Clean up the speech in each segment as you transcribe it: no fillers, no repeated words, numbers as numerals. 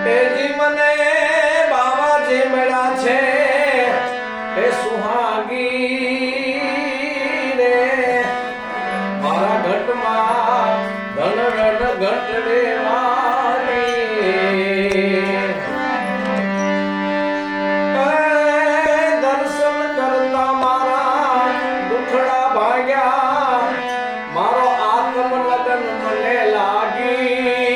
એ જીવને બાવાજી મળ્યા છે એ સુહાગી રે મારા ઘટમાં ધન ઘટડે દર્શન કરતા મારા દુખડા ભાગ્યા મારો આત્મ લગન મને લાગી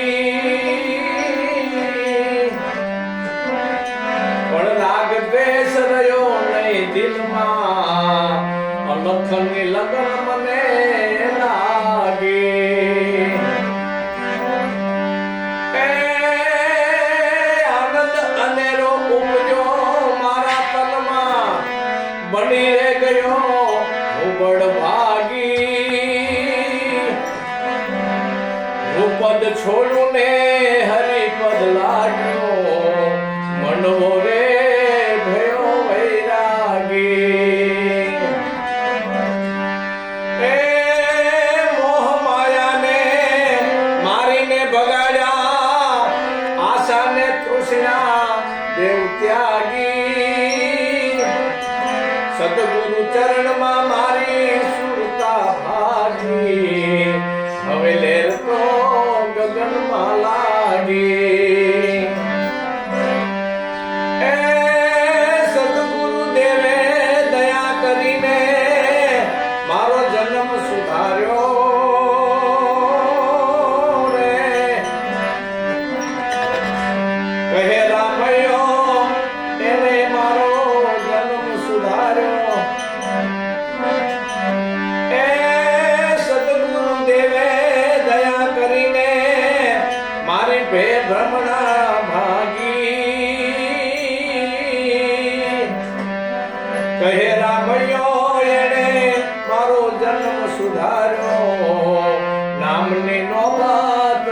પણ રાગ દ્વેષ રહ્યો નહીં દિલમાં અલખની લગન મને લાગી આનંદ અનેરો ઉપજો મારા તનમાં બની રે ગયો હું બળ ભાગી હું પદ છોડું ને હરિપદ લાગ્યો મનવો રે ભયો વૈરાગી એ મોહ માયાને મારીને બગાડ્યા આશાને તૃષ્ણા દેવ ત્યાગી સદગુરુ ચરણમાં મારી સુરતા ભાગી હવે લેર તો ગગનમાં લાગી એ સદગુરુ દેવે દયા કરીને મારો જન્મ સુધાર્યો રે કહે રામયો એને મારો જન્મ સુધાર્યો એ સદગુરુ દેવે દયા કરીને મારી ભે ભ્રમણા ભાગી કહે રામયો એને મારો જન્મ સુધાર્યો નામની નોબત